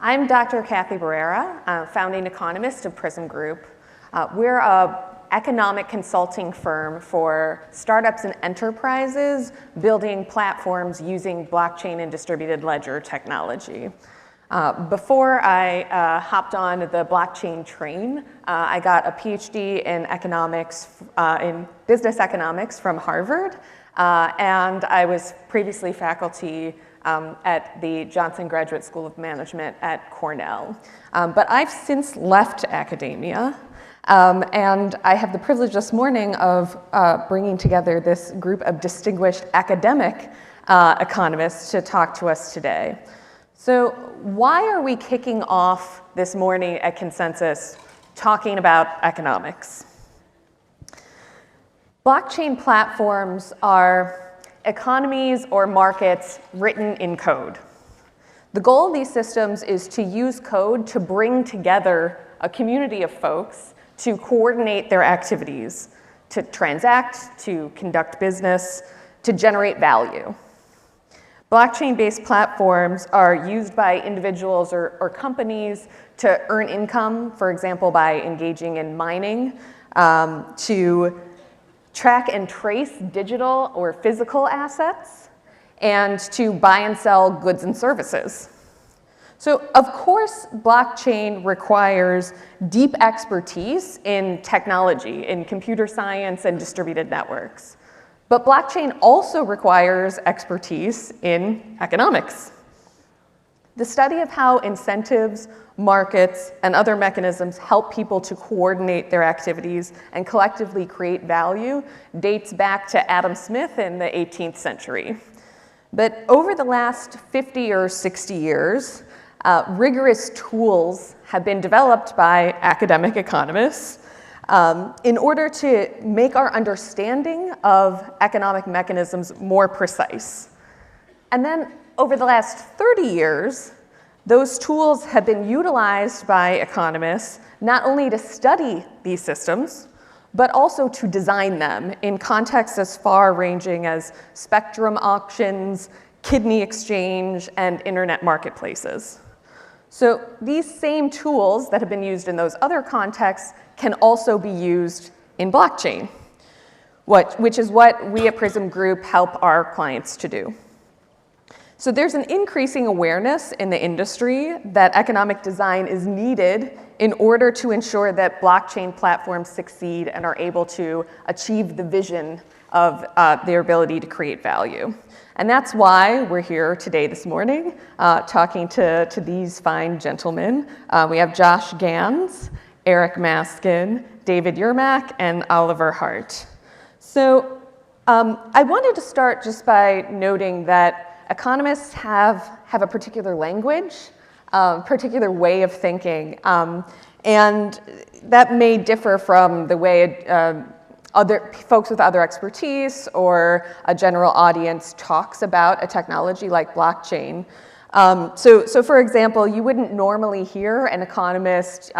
I'm Dr. Cathy Barrera, founding economist of Prism Group. We're an economic consulting firm for startups and enterprises building platforms using blockchain and distributed ledger technology. Before I hopped on the blockchain train, I got a PhD in economics, in business economics from Harvard, and I was previously faculty at the Johnson Graduate School of Management at Cornell. But I've since left academia, and I have the privilege this morning of bringing together this group of distinguished academic economists to talk to us today. So why are we kicking off this morning at Consensus talking about economics? Blockchain platforms are economies or markets written in code. The goal of these systems is to use code to bring together a community of folks to coordinate their activities, to transact, to conduct business, to generate value. Blockchain-based platforms are used by individuals or companies to earn income, for example, by engaging in mining, to track and trace digital or physical assets, and to buy and sell goods and services. So, of course, blockchain requires deep expertise in technology, in computer science and distributed networks. But blockchain also requires expertise in economics. The study of how incentives, markets, and other mechanisms help people to coordinate their activities and collectively create value dates back to Adam Smith in the 18th century. But over the last 50 or 60 years, rigorous tools have been developed by academic economists in order to make our understanding of economic mechanisms more precise. And then over the last 30 years, those tools have been utilized by economists not only to study these systems, but also to design them in contexts as far-ranging as spectrum auctions, kidney exchange, and internet marketplaces. So these same tools that have been used in those other contexts can also be used in blockchain, which is what we at Prism Group help our clients to do. So there's an increasing awareness in the industry that economic design is needed in order to ensure that blockchain platforms succeed and are able to achieve the vision of their ability to create value. And that's why we're here today this morning talking to these fine gentlemen. We have Josh Gans, Eric Maskin, David Yermack, and Oliver Hart. So I wanted to start just by noting that economists have a particular language, particular way of thinking, and that may differ from the way other folks with other expertise or a general audience talks about a technology like blockchain. So for example, you wouldn't normally hear an economist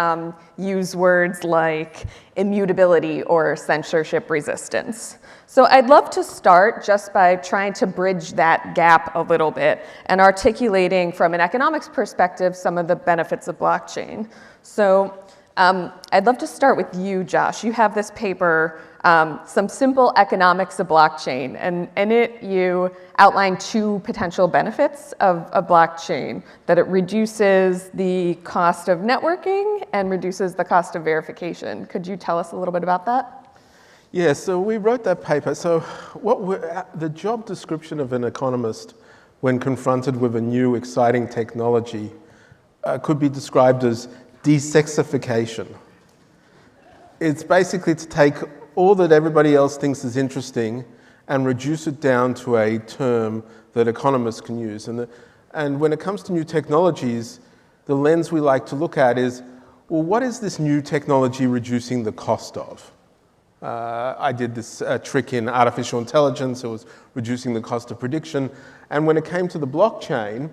use words like immutability or censorship resistance. So I'd love to start just by trying to bridge that gap a little bit and articulating from an economics perspective some of the benefits of blockchain. So I'd love to start with you, Josh. You have this paper, Some Simple Economics of Blockchain, and in it you outline two potential benefits of blockchain, that it reduces the cost of networking and reduces the cost of verification. Could you tell us a little bit about that? Yeah, so we wrote that paper. So the job description of an economist when confronted with a new exciting technology could be described as desexification. It's basically to take all that everybody else thinks is interesting and reduce it down to a term that economists can use. And when it comes to new technologies, the lens we like to look at is, well, what is this new technology reducing the cost of? I did this trick in artificial intelligence. It was reducing the cost of prediction. And when it came to the blockchain,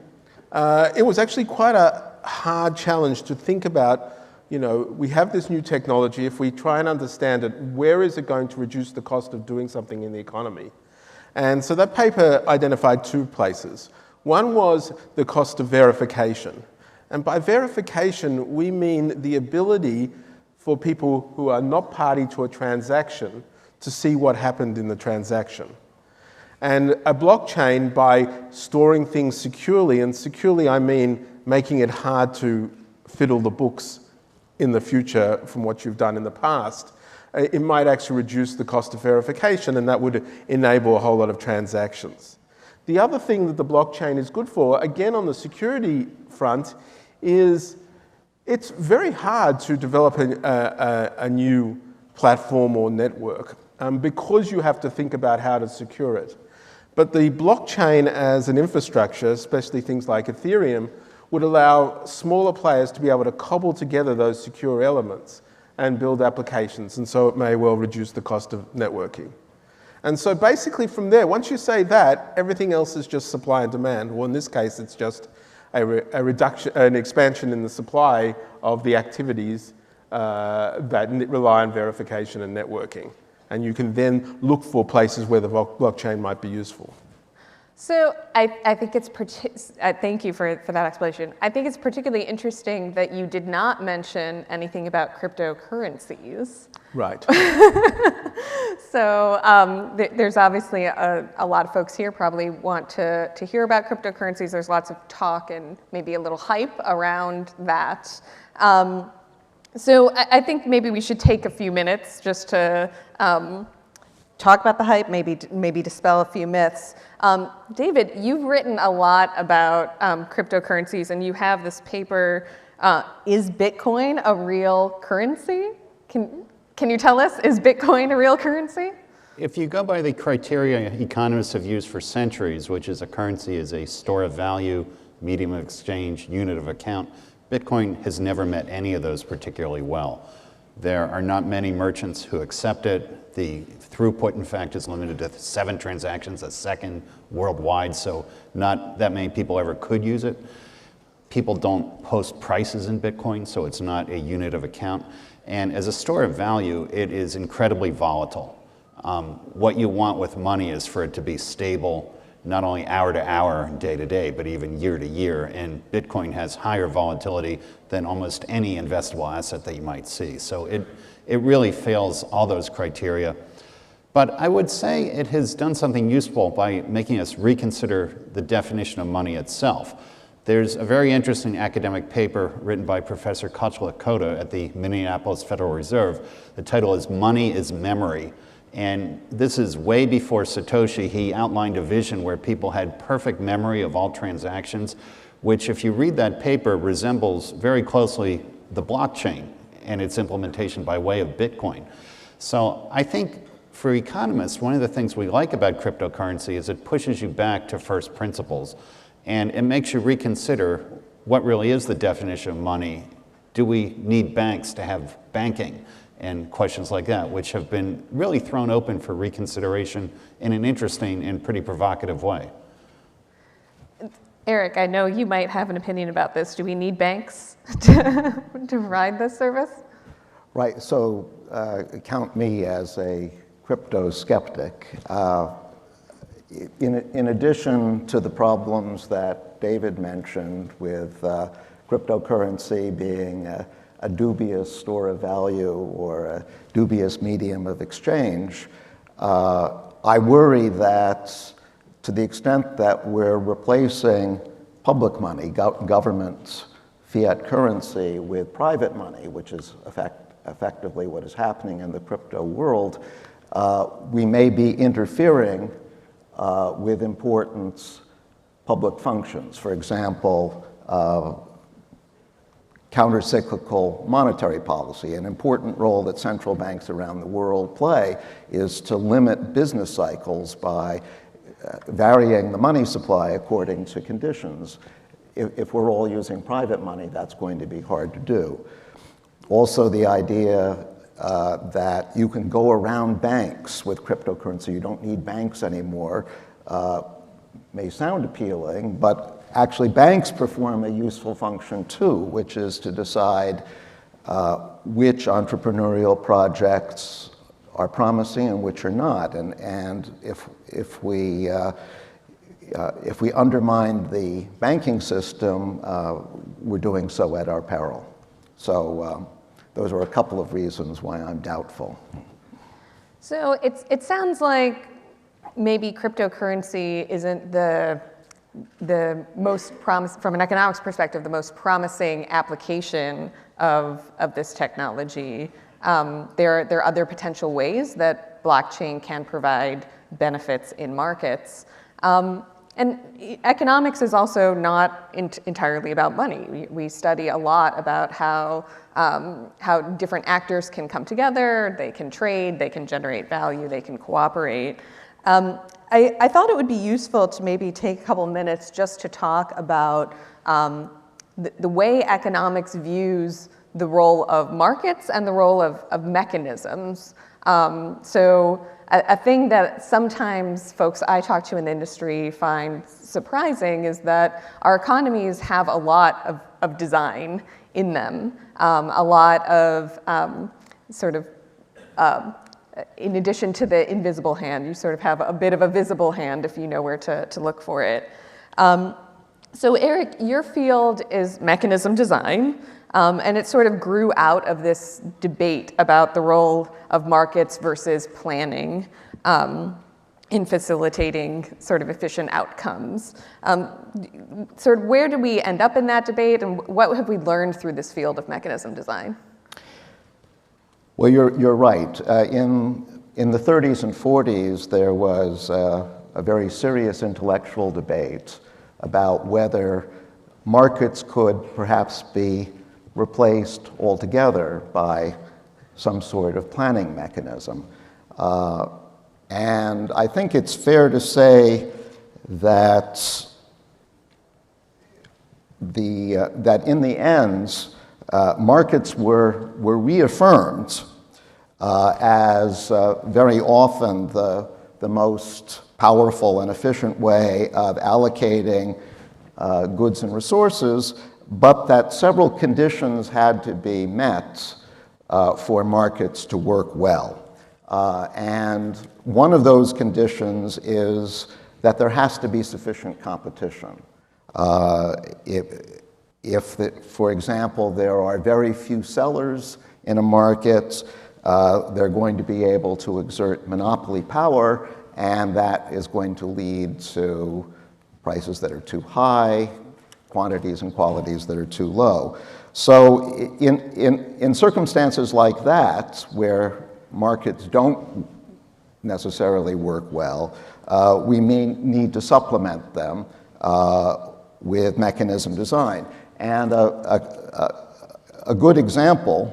it was actually quite a hard challenge to think about, we have this new technology. If we try and understand it, where is it going to reduce the cost of doing something in the economy? And so that paper identified two places. One was the cost of verification. And by verification, we mean the ability for people who are not party to a transaction to see what happened in the transaction. And a blockchain, by storing things securely, and securely I mean making it hard to fiddle the books in the future from what you've done in the past, it might actually reduce the cost of verification, and that would enable a whole lot of transactions. The other thing that the blockchain is good for, again on the security front, is it's very hard to develop a new platform or network because you have to think about how to secure it. But the blockchain as an infrastructure, especially things like Ethereum, would allow smaller players to be able to cobble together those secure elements and build applications, and so it may well reduce the cost of networking. And so basically from there, once you say that, everything else is just supply and demand, or in this case, it's just a reduction, an expansion in the supply of the activities that rely on verification and networking. And you can then look for places where the blockchain might be useful. So I think it's, thank you for that explanation. I think it's particularly interesting that you did not mention anything about cryptocurrencies. Right. So there's obviously a lot of folks here probably want to hear about cryptocurrencies. There's lots of talk and maybe a little hype around that. So I think maybe we should take a few minutes just to talk about the hype, maybe dispel a few myths. David, you've written a lot about cryptocurrencies, and you have this paper, Is Bitcoin a Real Currency? Can you tell us, is Bitcoin a real currency? If you go by the criteria economists have used for centuries, which is a currency is a store of value, medium of exchange, unit of account, Bitcoin has never met any of those particularly well. There are not many merchants who accept it. The throughput, in fact, is limited to 7 transactions a second worldwide, so not that many people ever could use it. People don't post prices in Bitcoin, so it's not a unit of account. And as a store of value, it is incredibly volatile. What you want with money is for it to be stable, not only hour to hour, day to day, but even year to year. And Bitcoin has higher volatility than almost any investable asset that you might see. So it really fails all those criteria. But I would say it has done something useful by making us reconsider the definition of money itself. There's a very interesting academic paper written by Professor Kochla-Kota at the Minneapolis Federal Reserve. The title is Money is Memory. And this is way before Satoshi. He outlined a vision where people had perfect memory of all transactions, which if you read that paper resembles very closely the blockchain and its implementation by way of Bitcoin. So I think for economists, one of the things we like about cryptocurrency is it pushes you back to first principles. And it makes you reconsider what really is the definition of money. Do we need banks to have banking? And questions like that, which have been really thrown open for reconsideration in an interesting and pretty provocative way. Eric, I know you might have an opinion about this. Do we need banks to provide this service? Right, so count me as a crypto skeptic. In addition to the problems that David mentioned with cryptocurrency being a dubious store of value or a dubious medium of exchange, I worry that to the extent that we're replacing public money, government fiat currency with private money, which is effectively what is happening in the crypto world, we may be interfering with important public functions. For example, countercyclical monetary policy. An important role that central banks around the world play is to limit business cycles by varying the money supply according to conditions. If we're all using private money, that's going to be hard to do. Also, the idea that you can go around banks with cryptocurrency, you don't need banks anymore, may sound appealing, but actually banks perform a useful function too, which is to decide which entrepreneurial projects are promising and which are not. And if we if we undermine the banking system, we're doing so at our peril. So those are a couple of reasons why I'm doubtful. So it sounds like maybe cryptocurrency isn't the most from an economics perspective, the most promising application of this technology. There are other potential ways that blockchain can provide benefits in markets. And economics is also not entirely about money. We study a lot about how different actors can come together, they can trade, they can generate value, they can cooperate. I thought it would be useful to maybe take a couple minutes just to talk about the way economics views the role of markets and the role of mechanisms. So a thing that sometimes folks I talk to in the industry find surprising is that our economies have a lot of design in them, a lot of in addition to the invisible hand, you sort of have a bit of a visible hand if you know where to look for it. So Eric, your field is mechanism design, and it sort of grew out of this debate about the role of markets versus planning in facilitating sort of efficient outcomes. Sort of where do we end up in that debate, and what have we learned through this field of mechanism design? Well, you're right. In the 30s and 40s, there was a very serious intellectual debate about whether markets could perhaps be replaced altogether by some sort of planning mechanism. And I think it's fair to say that that in the end, markets were reaffirmed as very often the most powerful and efficient way of allocating goods and resources, but that several conditions had to be met for markets to work well. And one of those conditions is that there has to be sufficient competition. For example, there are very few sellers in a market, they're going to be able to exert monopoly power, and that is going to lead to prices that are too high, quantities and qualities that are too low. So in circumstances like that, where markets don't necessarily work well, we may need to supplement them with mechanism design. And a good example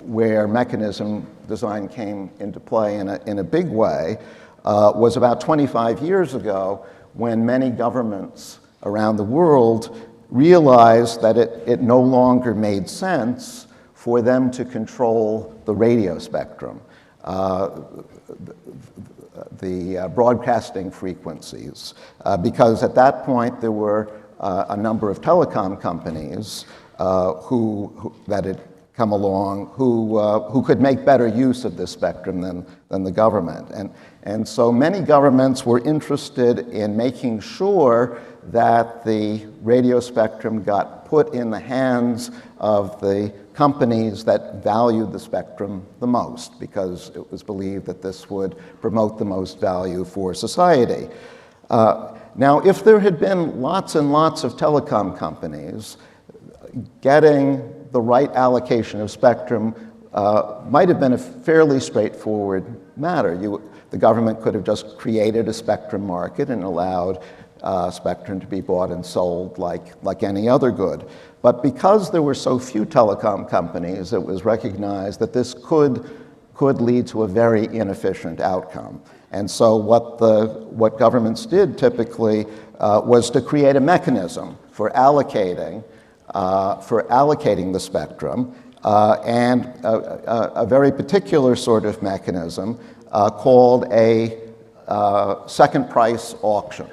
where mechanism design came into play in a big way was about 25 years ago, when many governments around the world realized that it no longer made sense for them to control the radio spectrum, the broadcasting frequencies, because at that point there were a number of telecom companies that had come along who could make better use of this spectrum than the government. And so many governments were interested in making sure that the radio spectrum got put in the hands of the companies that valued the spectrum the most, because it was believed that this would promote the most value for society. Now, if there had been lots and lots of telecom companies, getting the right allocation of spectrum might have been a fairly straightforward matter. The government could have just created a spectrum market and allowed spectrum to be bought and sold like any other good. But because there were so few telecom companies, it was recognized that this could lead to a very inefficient outcome. And so what governments did typically was to create a mechanism for allocating the spectrum, and a very particular sort of mechanism called a second price auction.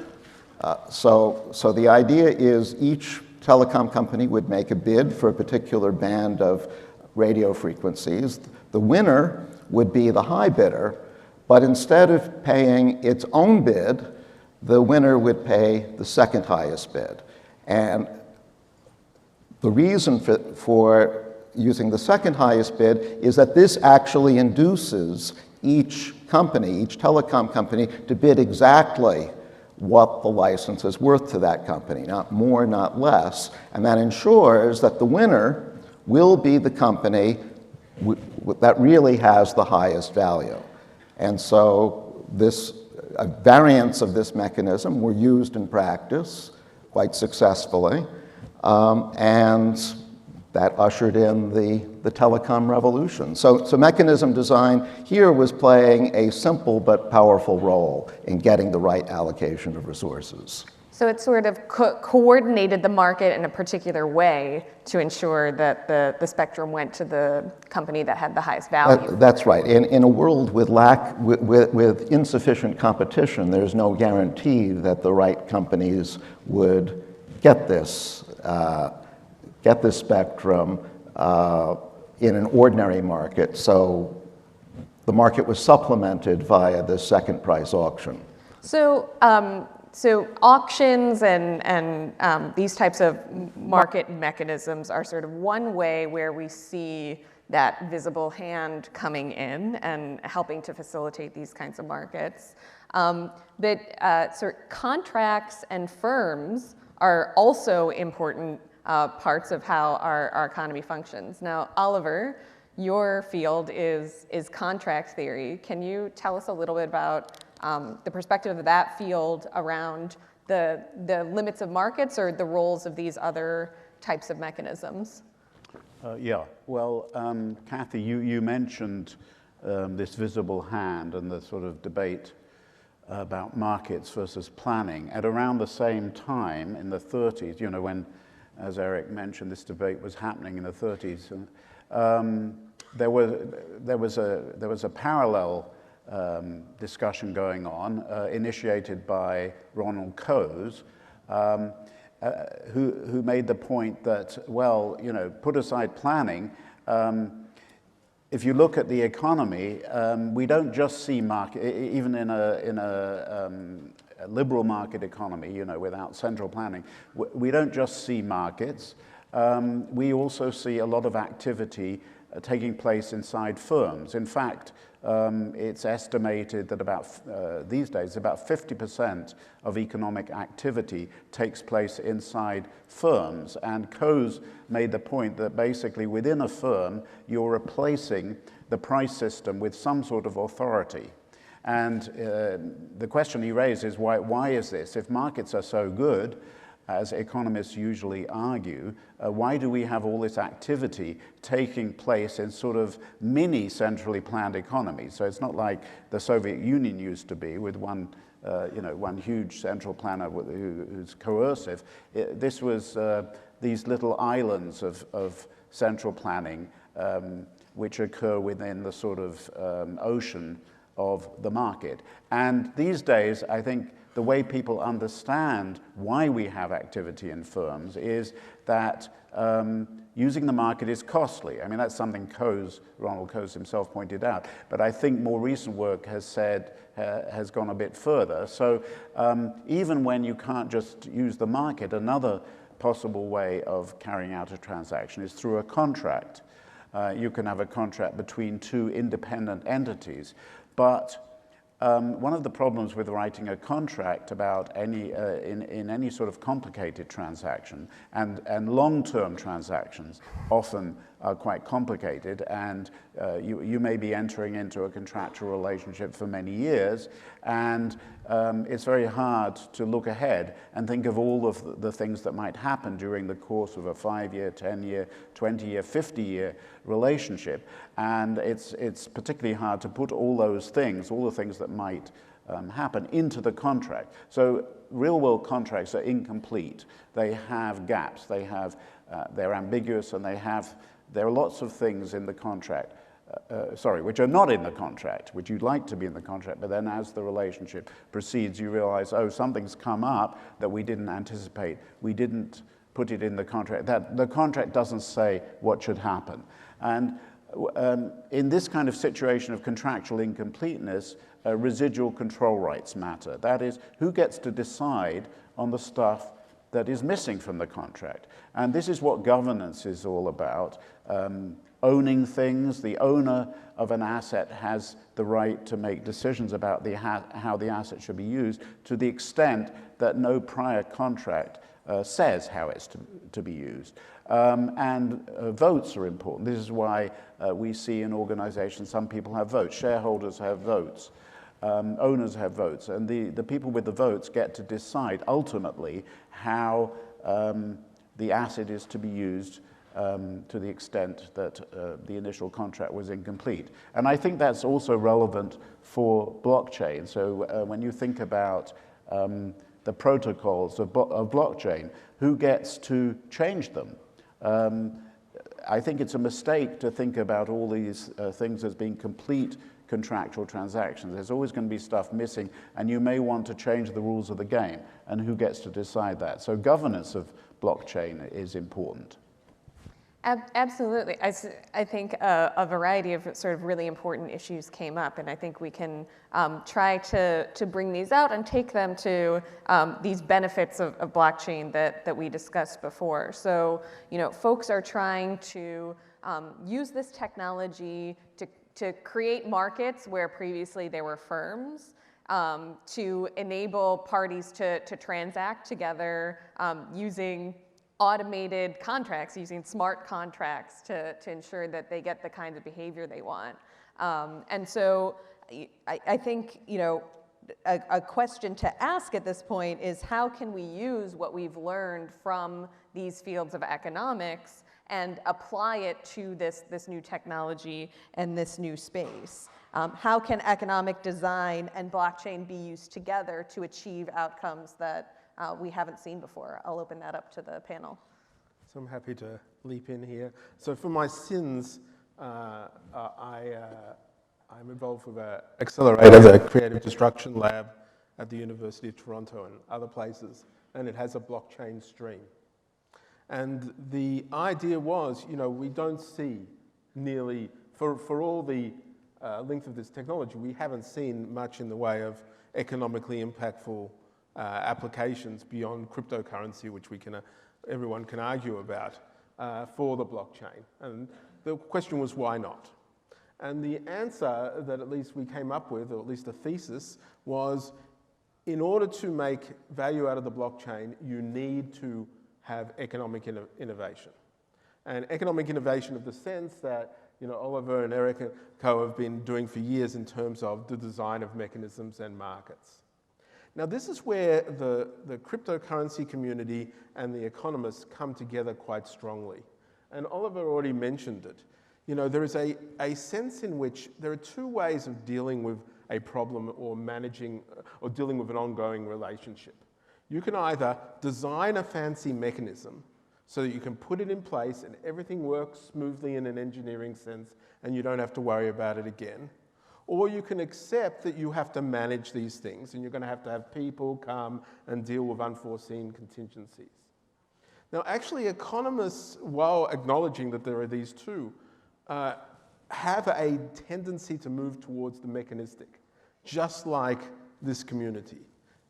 So the idea is each telecom company would make a bid for a particular band of radio frequencies. The winner would be the high bidder, but instead of paying its own bid, the winner would pay the second highest bid. And the reason for using the second highest bid is that this actually induces each company, each telecom company, to bid exactly what the license is worth to that company, not more, not less. And that ensures that the winner will be the company that really has the highest value. And so variants of this mechanism were used in practice quite successfully, and that ushered in the telecom revolution. So mechanism design here was playing a simple but powerful role in getting the right allocation of resources. So it sort of coordinated the market in a particular way to ensure that the spectrum went to the company that had the highest value. That's right. In a world with insufficient competition, there's no guarantee that the right companies would get this spectrum in an ordinary market. So the market was supplemented via the second price auction. So auctions and these types of market mechanisms are sort of one way where we see that visible hand coming in and helping to facilitate these kinds of markets. But sort of contracts and firms are also important parts of how our economy functions. Now, Oliver, your field is contract theory. Can you tell us a little bit about the perspective of that field around the limits of markets or the roles of these other types of mechanisms? Yeah, well, Cathy, you mentioned this visible hand and the sort of debate about markets versus planning. At around the same time, in the 30s, you know, when, as Eric mentioned, this debate was happening in the 30s, there was a parallel discussion going on, initiated by Ronald Coase, who made the point that, well, you know, put aside planning, if you look at the economy, we don't just see market, even in a liberal market economy, you know, without central planning, we don't just see markets. We also see a lot of activity taking place inside firms. In fact, it's estimated that these days, about 50% of economic activity takes place inside firms. And Coase made the point that basically within a firm, you're replacing the price system with some sort of authority. And the question he raised is, why is this? If markets are so good, as economists usually argue, why do we have all this activity taking place in sort of mini centrally planned economies? So it's not like the Soviet Union used to be with one huge central planner who's coercive. This was these little islands of central planning which occur within the sort of ocean of the market. And these days, I think, the way people understand why we have activity in firms is that using the market is costly. I mean, that's something Ronald Coase himself pointed out. But I think more recent work has gone a bit further. So even when you can't just use the market, another possible way of carrying out a transaction is through a contract. You can have a contract between two independent entities. But one of the problems with writing a contract about in any sort of complicated transaction, and long-term transactions often are quite complicated, and you may be entering into a contractual relationship for many years, and it's very hard to look ahead and think of all of the things that might happen during the course of a 5-year, 10-year, 20-year, 50-year relationship. And it's particularly hard to put all those things, all the things that might happen, into the contract. So real-world contracts are incomplete. They have gaps. They're ambiguous, and there are lots of things in the contract, which are not in the contract, which you'd like to be in the contract, but then as the relationship proceeds, you realize, oh, something's come up that we didn't anticipate. We didn't put it in the contract. The contract doesn't say what should happen. And in this kind of situation of contractual incompleteness, residual control rights matter. That is, who gets to decide on the stuff that is missing from the contract. And this is what governance is all about. Owning things. The owner of an asset has the right to make decisions about how the asset should be used, to the extent that no prior contract says how it's to be used. And votes are important. This is why we see in organizations some people have votes. Shareholders have votes. Owners have votes. And the people with the votes get to decide ultimately how the asset is to be used to the extent that the initial contract was incomplete. And I think that's also relevant for blockchain. So when you think about the protocols of blockchain, who gets to change them? I think it's a mistake to think about all these things as being complete contractual transactions. There's always going to be stuff missing, and you may want to change the rules of the game, and who gets to decide that? So governance of blockchain is important. Absolutely. I think a variety of sort of really important issues came up, and I think we can try to bring these out and take them to these benefits of blockchain that we discussed before. So, folks are trying to use this technology to create markets where previously there were firms, to enable parties to transact together using automated contracts, using smart contracts to ensure that they get the kind of behavior they want. And so I think, a question to ask at this point is, how can we use what we've learned from these fields of economics and apply it to this new technology and this new space? How can economic design and blockchain be used together to achieve outcomes that we haven't seen before? I'll open that up to the panel. So I'm happy to leap in here. So for my sins, I'm involved with an accelerator, the Creative Destruction Lab at the University of Toronto and other places, and it has a blockchain stream. And the idea was, we don't see nearly, for all the length of this technology, we haven't seen much in the way of economically impactful applications beyond cryptocurrency, which everyone can argue about, for the blockchain. And the question was, why not? And the answer that at least we came up with, or at least a thesis, was in order to make value out of the blockchain, you need to have economic innovation. And economic innovation of the sense that Oliver and Eric and co have been doing for years in terms of the design of mechanisms and markets. Now, this is where the cryptocurrency community and the economists come together quite strongly. And Oliver already mentioned it. There is a sense in which there are two ways of dealing with a problem or managing or dealing with an ongoing relationship. You can either design a fancy mechanism so that you can put it in place and everything works smoothly in an engineering sense and you don't have to worry about it again. Or you can accept that you have to manage these things and you're going to have people come and deal with unforeseen contingencies. Now, actually, economists, while acknowledging that there are these two, have a tendency to move towards the mechanistic, just like this community.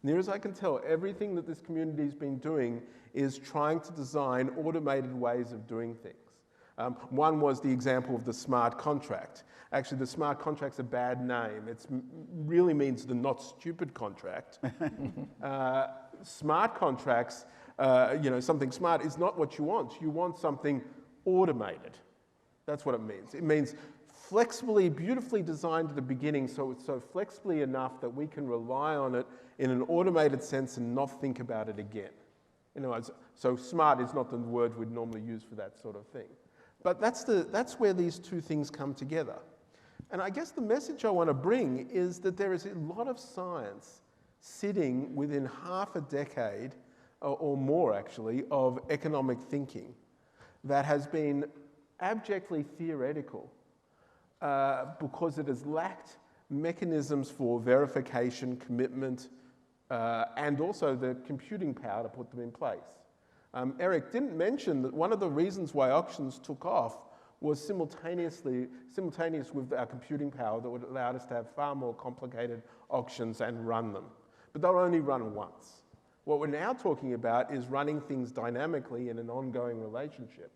Near as I can tell, everything that this community has been doing is trying to design automated ways of doing things. One was the example of the smart contract. Actually, the smart contract's a bad name. It really means the not stupid contract. Smart contracts, something smart is not what you want. You want something automated. That's what it means. It means flexibly, beautifully designed at the beginning, so it's so flexibly enough that we can rely on it in an automated sense and not think about it again. So smart is not the word we'd normally use for that sort of thing. But that's where these two things come together. And I guess the message I want to bring is that there is a lot of science sitting within half a decade, or more actually, of economic thinking that has been abjectly theoretical because it has lacked mechanisms for verification, commitment, and also the computing power to put them in place. Eric didn't mention that one of the reasons why auctions took off was simultaneous with our computing power that would allow us to have far more complicated auctions and run them. But they'll only run once. What we're now talking about is running things dynamically in an ongoing relationship.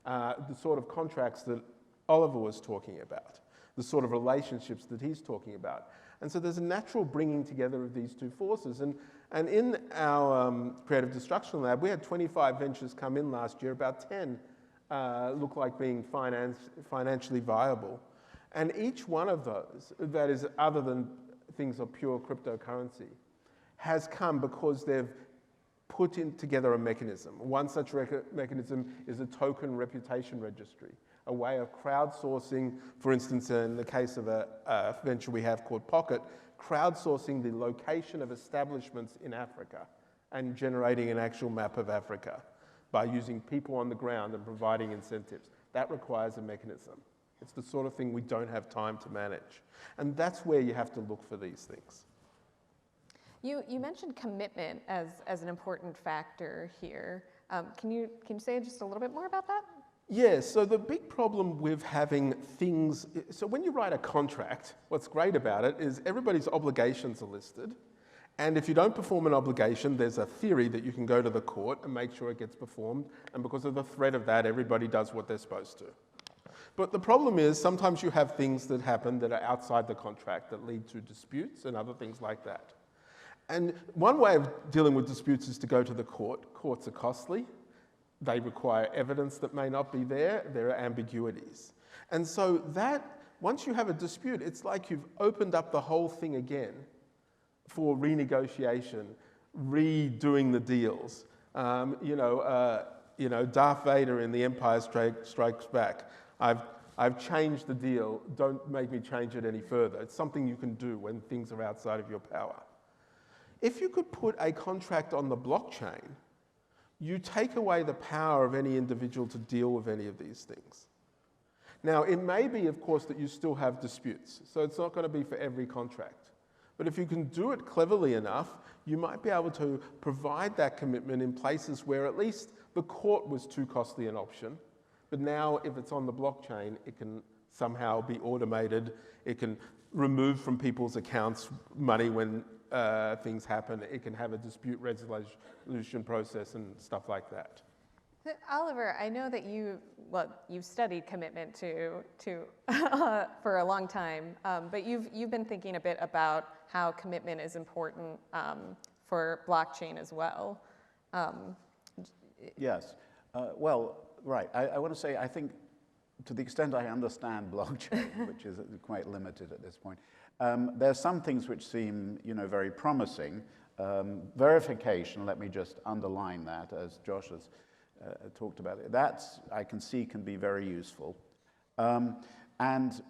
The sort of contracts that Oliver was talking about, the sort of relationships that he's talking about. And so there's a natural bringing together of these two forces. And in our creative destruction lab, we had 25 ventures come in last year, about 10 look like being financially viable. And each one of those, that is other than things of pure cryptocurrency, has come because they've put together a mechanism. One such mechanism is a token reputation registry, a way of crowdsourcing, for instance, in the case of a venture we have called Pocket, crowdsourcing the location of establishments in Africa and generating an actual map of Africa by using people on the ground and providing incentives. That requires a mechanism. It's the sort of thing we don't have time to manage. And that's where you have to look for these things. You mentioned commitment as an important factor here. Can you say just a little bit more about that? Yeah, so the big problem with having things, so when you write a contract, what's great about it is everybody's obligations are listed. And if you don't perform an obligation, there's a theory that you can go to the court and make sure it gets performed. And because of the threat of that, everybody does what they're supposed to. But the problem is sometimes you have things that happen that are outside the contract that lead to disputes and other things like that. And one way of dealing with disputes is to go to the court. Courts are costly. They require evidence that may not be there. There are ambiguities. And so that, once you have a dispute, it's like you've opened up the whole thing again for renegotiation, redoing the deals. Darth Vader in The Empire Strikes Back. I've changed the deal. Don't make me change it any further. It's something you can do when things are outside of your power. If you could put a contract on the blockchain, you take away the power of any individual to deal with any of these things. Now, it may be, of course, that you still have disputes, so it's not going to be for every contract. But if you can do it cleverly enough, you might be able to provide that commitment in places where at least the court was too costly an option. But now, if it's on the blockchain, it can somehow be automated. It can remove from people's accounts money when things happen. It can have a dispute resolution process and stuff like that. Oliver, I know that you've studied commitment for a long time, but you've been thinking a bit about how commitment is important for blockchain as well. Yes. Well, right. I want to say, I think, to the extent I understand blockchain, which is quite limited at this point, there are some things which seem, very promising. Verification, let me just underline that, as Josh has talked about it. That, I can see, can be very useful. And,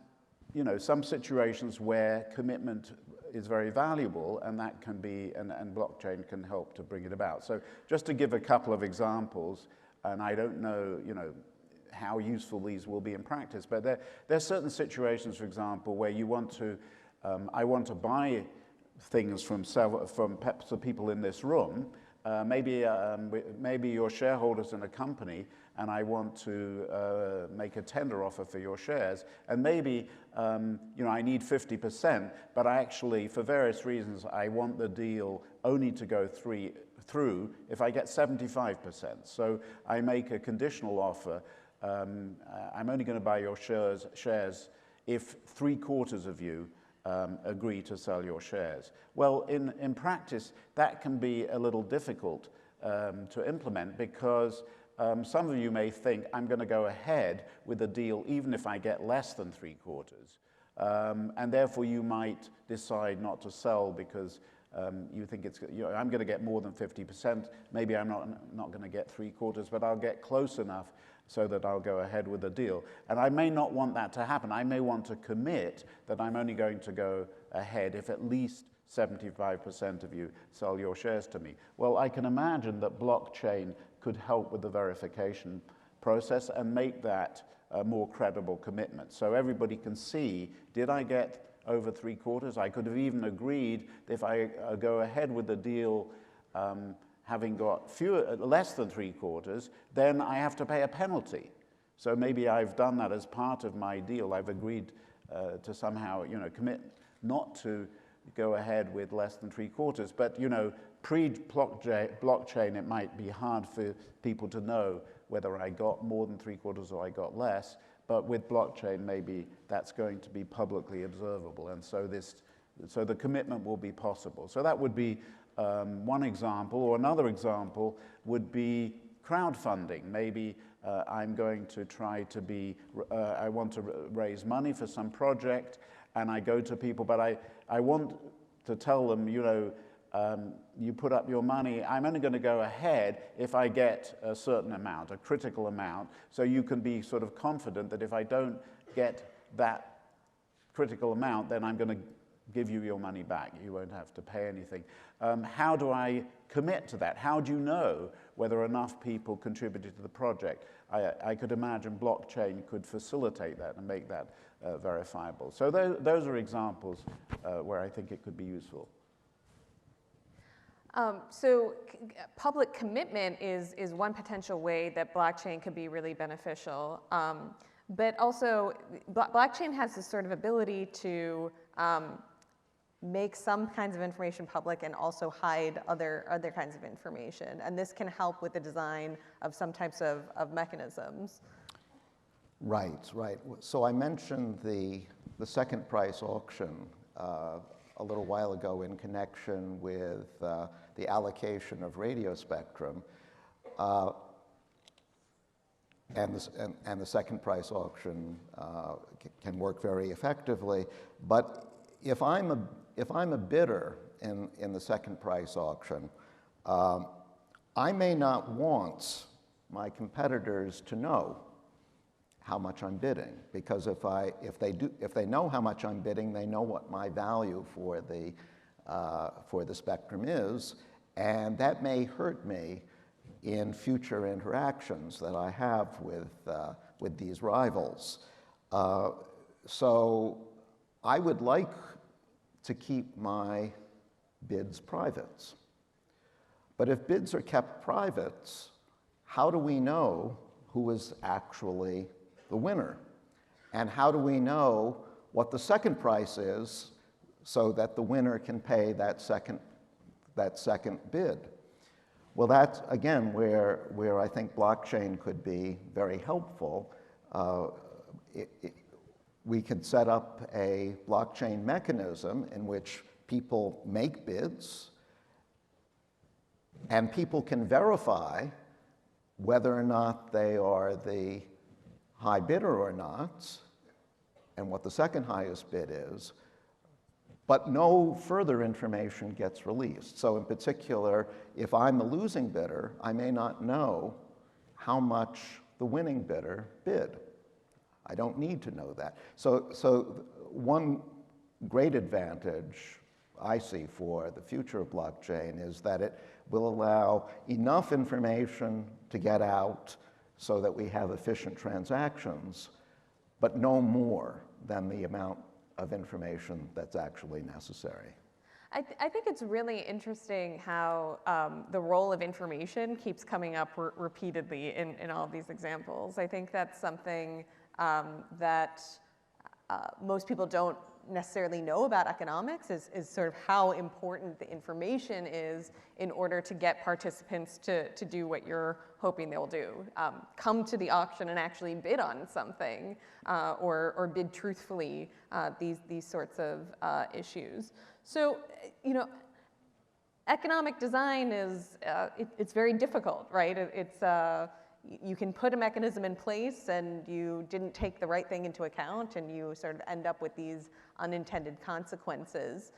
some situations where commitment is very valuable, and that can be, and blockchain can help to bring it about. So just to give a couple of examples, and I don't know, how useful these will be in practice, but there are certain situations, for example, where you want to, I want to buy things from perhaps the people in this room. Maybe you're shareholders in a company, and I want to make a tender offer for your shares. And maybe I need 50%, but I actually, for various reasons, I want the deal only to go through if I get 75%. So I make a conditional offer. I'm only going to buy your shares if 3/4 of you agree to sell your shares. Well, in practice, that can be a little difficult to implement because some of you may think, I'm going to go ahead with the deal even if I get less than 3/4. And therefore, you might decide not to sell because you think I'm going to get more than 50%. Maybe I'm not going to get 3/4, but I'll get close enough so that I'll go ahead with the deal. And I may not want that to happen. I may want to commit that I'm only going to go ahead if at least 75% of you sell your shares to me. Well, I can imagine that blockchain could help with the verification process and make that a more credible commitment. So everybody can see, did I get over 3/4? I could have even agreed that if I go ahead with the deal having got less than 3/4, then I have to pay a penalty. So maybe I've done that as part of my deal. I've agreed to somehow, commit not to go ahead with less than 3/4. But, pre-blockchain, it might be hard for people to know whether I got more than 3/4 or I got less. But with blockchain, maybe that's going to be publicly observable. And so the commitment will be possible. So that would be one example. Or another example would be crowdfunding. Maybe I'm going to try to I want to raise money for some project, and I go to people, but I want to tell them, you put up your money, I'm only going to go ahead if I get a certain amount, a critical amount, so you can be sort of confident that if I don't get that critical amount, then I'm going to give you your money back. You won't have to pay anything. How do I commit to that? How do you know whether enough people contributed to the project? I could imagine blockchain could facilitate that and make that verifiable. So those are examples where I think it could be useful. Public commitment is one potential way that blockchain could be really beneficial. But also, blockchain has this sort of ability to make some kinds of information public and also hide other kinds of information. And this can help with the design of some types of mechanisms. Right. So I mentioned the second price auction a little while ago in connection with the allocation of radio spectrum. And the second price auction can work very effectively. But if I'm a bidder in the second price auction, I may not want my competitors to know how much I'm bidding, because if they know how much I'm bidding, they know what my value for the spectrum is, and that may hurt me in future interactions that I have with these rivals. So I would like to keep my bids private. But if bids are kept private, how do we know who is actually the winner? And how do we know what the second price is so that the winner can pay that second bid? Well, that's, again, where I think blockchain could be very helpful. We could set up a blockchain mechanism in which people make bids, and people can verify whether or not they are the high bidder or not, and what the second highest bid is, but no further information gets released. So in particular, if I'm the losing bidder, I may not know how much the winning bidder bid. I don't need to know that. So one great advantage I see for the future of blockchain is that it will allow enough information to get out so that we have efficient transactions, but no more than the amount of information that's actually necessary. I think it's really interesting how the role of information keeps coming up repeatedly in all of these examples. I think that's something that most people don't necessarily know about economics is sort of how important the information is in order to get participants to do what you're hoping they'll do. Come to the auction and actually bid on something or bid truthfully, these sorts of issues. So, economic design is, it's very difficult, right? You can put a mechanism in place and you didn't take the right thing into account and you sort of end up with these unintended consequences.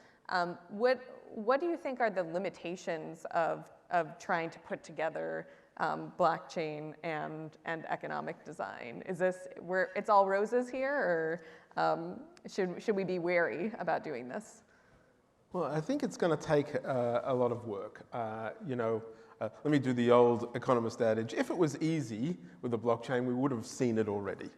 What do you think are the limitations of trying to put together blockchain and economic design? Is this where it's all roses here, or should we be wary about doing this? Well, I think it's going to take a lot of work. Let me do the old economist adage. If it was easy with the blockchain, we would have seen it already.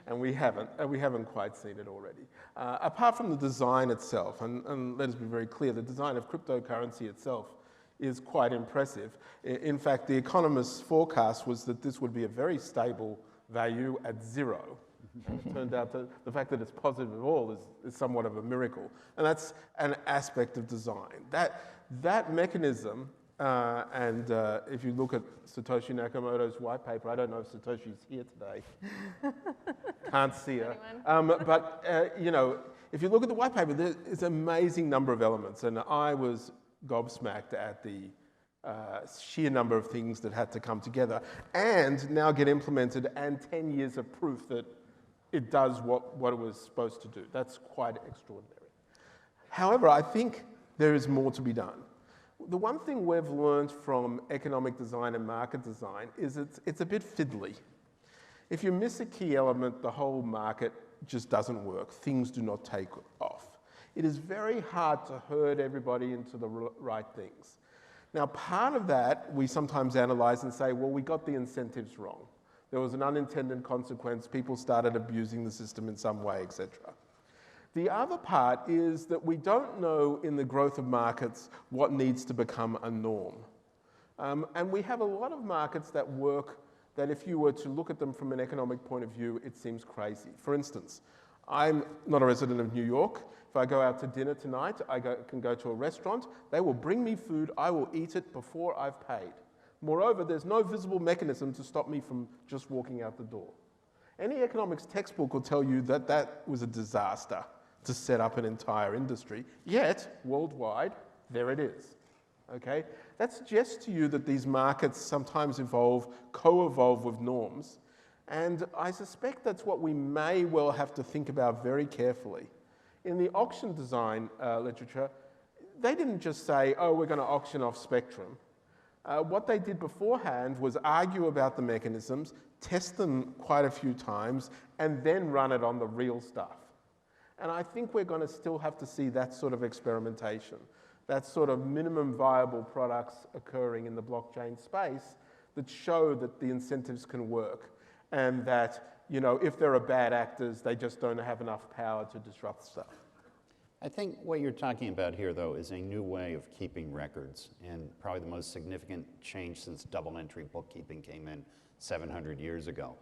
And we haven't quite seen it already. Apart from the design itself, and let us be very clear, the design of cryptocurrency itself is quite impressive. In fact, the economist's forecast was that this would be a very stable value at zero. And it turned out that the fact that it's positive at all is somewhat of a miracle. And that's an aspect of design. That mechanism, if you look at Satoshi Nakamoto's white paper, I don't know if Satoshi's here today. Can't see her. You know, if you look at the white paper, there's an amazing number of elements. And I was gobsmacked at the sheer number of things that had to come together and now get implemented, and 10 years of proof that it does what it was supposed to do. That's quite extraordinary. However, I think there is more to be done. The one thing we've learned from economic design and market design is it's a bit fiddly. If you miss a key element, the whole market just doesn't work. Things do not take off. It is very hard to herd everybody into the right things. Now, part of that we sometimes analyze and say, well, we got the incentives wrong. There was an unintended consequence, people started abusing the system in some way, etc. The other part is that we don't know in the growth of markets what needs to become a norm. And we have a lot of markets that work that if you were to look at them from an economic point of view, it seems crazy. For instance, I'm not a resident of New York. If I go out to dinner tonight, I can go to a restaurant, they will bring me food, I will eat it before I've paid. Moreover, there's no visible mechanism to stop me from just walking out the door. Any economics textbook will tell you that that was a disaster to set up an entire industry, yet, worldwide, there it is. Okay? That suggests to you that these markets sometimes evolve, co-evolve with norms, and I suspect that's what we may well have to think about very carefully. In the auction design literature, they didn't just say, oh, we're going to auction off spectrum. What they did beforehand was argue about the mechanisms, test them quite a few times, and then run it on the real stuff. And I think we're going to still have to see that sort of experimentation, that sort of minimum viable products occurring in the blockchain space that show that the incentives can work, and that, you know, if there are bad actors, they just don't have enough power to disrupt stuff. I think what you're talking about here, though, is a new way of keeping records, and probably the most significant change since double-entry bookkeeping came in 700 years ago.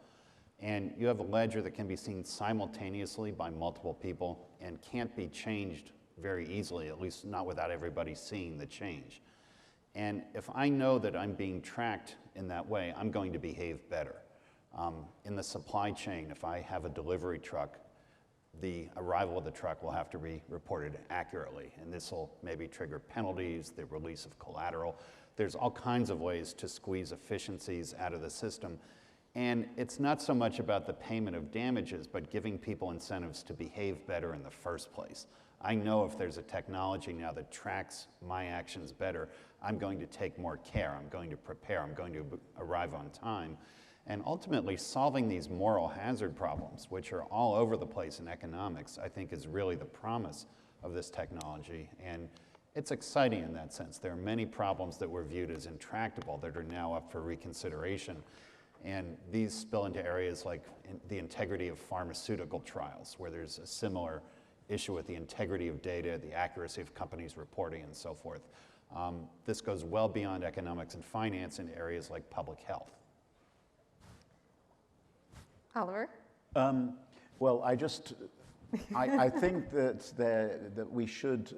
And you have a ledger that can be seen simultaneously by multiple people and can't be changed very easily, at least not without everybody seeing the change. And if I know that I'm being tracked in that way, I'm going to behave better. In the supply chain, if I have a delivery truck, the arrival of the truck will have to be reported accurately, and this will maybe trigger penalties, the release of collateral. There's all kinds of ways to squeeze efficiencies out of the system, and it's not so much about the payment of damages, but giving people incentives to behave better in the first place. I know if there's a technology now that tracks my actions better, I'm going to take more care, I'm going to prepare, I'm going to arrive on time. And ultimately, solving these moral hazard problems, which are all over the place in economics, I think is really the promise of this technology. And it's exciting in that sense. There are many problems that were viewed as intractable that are now up for reconsideration. And these spill into areas like the integrity of pharmaceutical trials, where there's a similar issue with the integrity of data, the accuracy of companies' reporting, and so forth. This goes well beyond economics and finance into areas like public health. Oliver? Well, I think that we should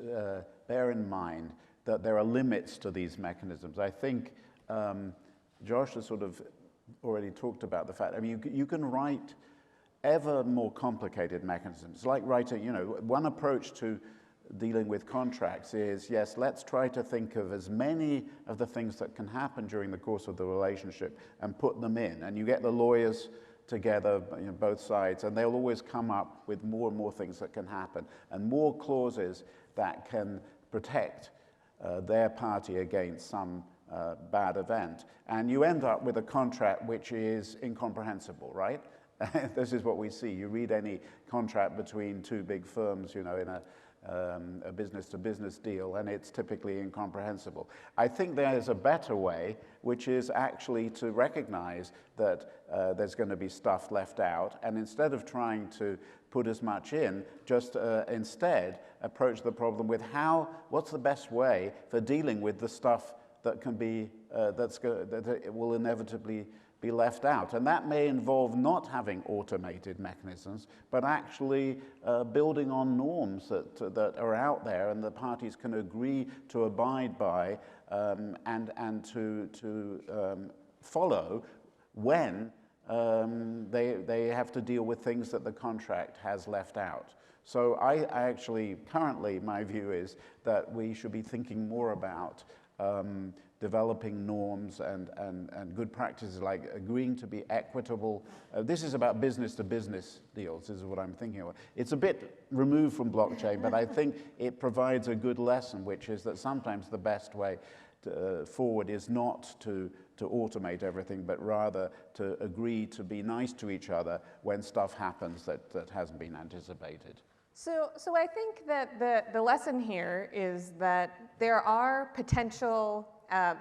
bear in mind that there are limits to these mechanisms. I think Josh has sort of already talked about the fact, I mean, you can write ever more complicated mechanisms. It's like writing, you know, one approach to dealing with contracts is, yes, let's try to think of as many of the things that can happen during the course of the relationship and put them in. And you get the lawyers together, you know, both sides, and they'll always come up with more and more things that can happen and more clauses that can protect their party against some bad event. And you end up with a contract which is incomprehensible, right? This is what we see. You read any contract between two big firms, you know, in a business-to-business deal, and it's typically incomprehensible. I think there's a better way, which is actually to recognize that there's going to be stuff left out, and instead of trying to put as much in, just instead approach the problem with what's the best way for dealing with the stuff that can be, that it will inevitably be left out. And that may involve not having automated mechanisms, but actually building on norms that are out there and the parties can agree to abide by and to follow when they have to deal with things that the contract has left out. So I actually, currently, my view is that we should be thinking more about developing norms and good practices like agreeing to be equitable. This is about business-to-business deals, this is what I'm thinking of. It's a bit removed from blockchain, but I think it provides a good lesson, which is that sometimes the best way forward is not to automate everything, but rather to agree to be nice to each other when stuff happens that hasn't been anticipated. So I think that the lesson here is that there are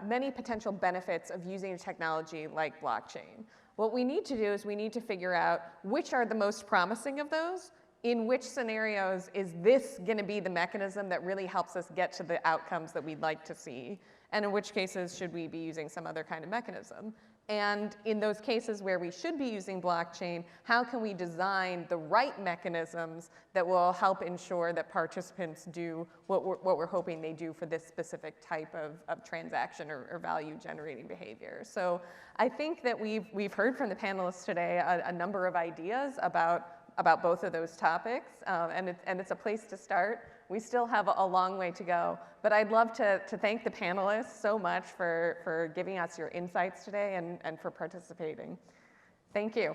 many potential benefits of using a technology like blockchain. What we need to do is we need to figure out which are the most promising of those. In which scenarios is this going to be the mechanism that really helps us get to the outcomes that we'd like to see? And in which cases should we be using some other kind of mechanism? And in those cases where we should be using blockchain, how can we design the right mechanisms that will help ensure that participants do what we're hoping they do for this specific type of transaction or value generating behavior? So I think that we've heard from the panelists today a number of ideas about both of those topics, and it's a place to start. We still have a long way to go, but I'd love to thank the panelists so much for giving us your insights today and for participating. Thank you.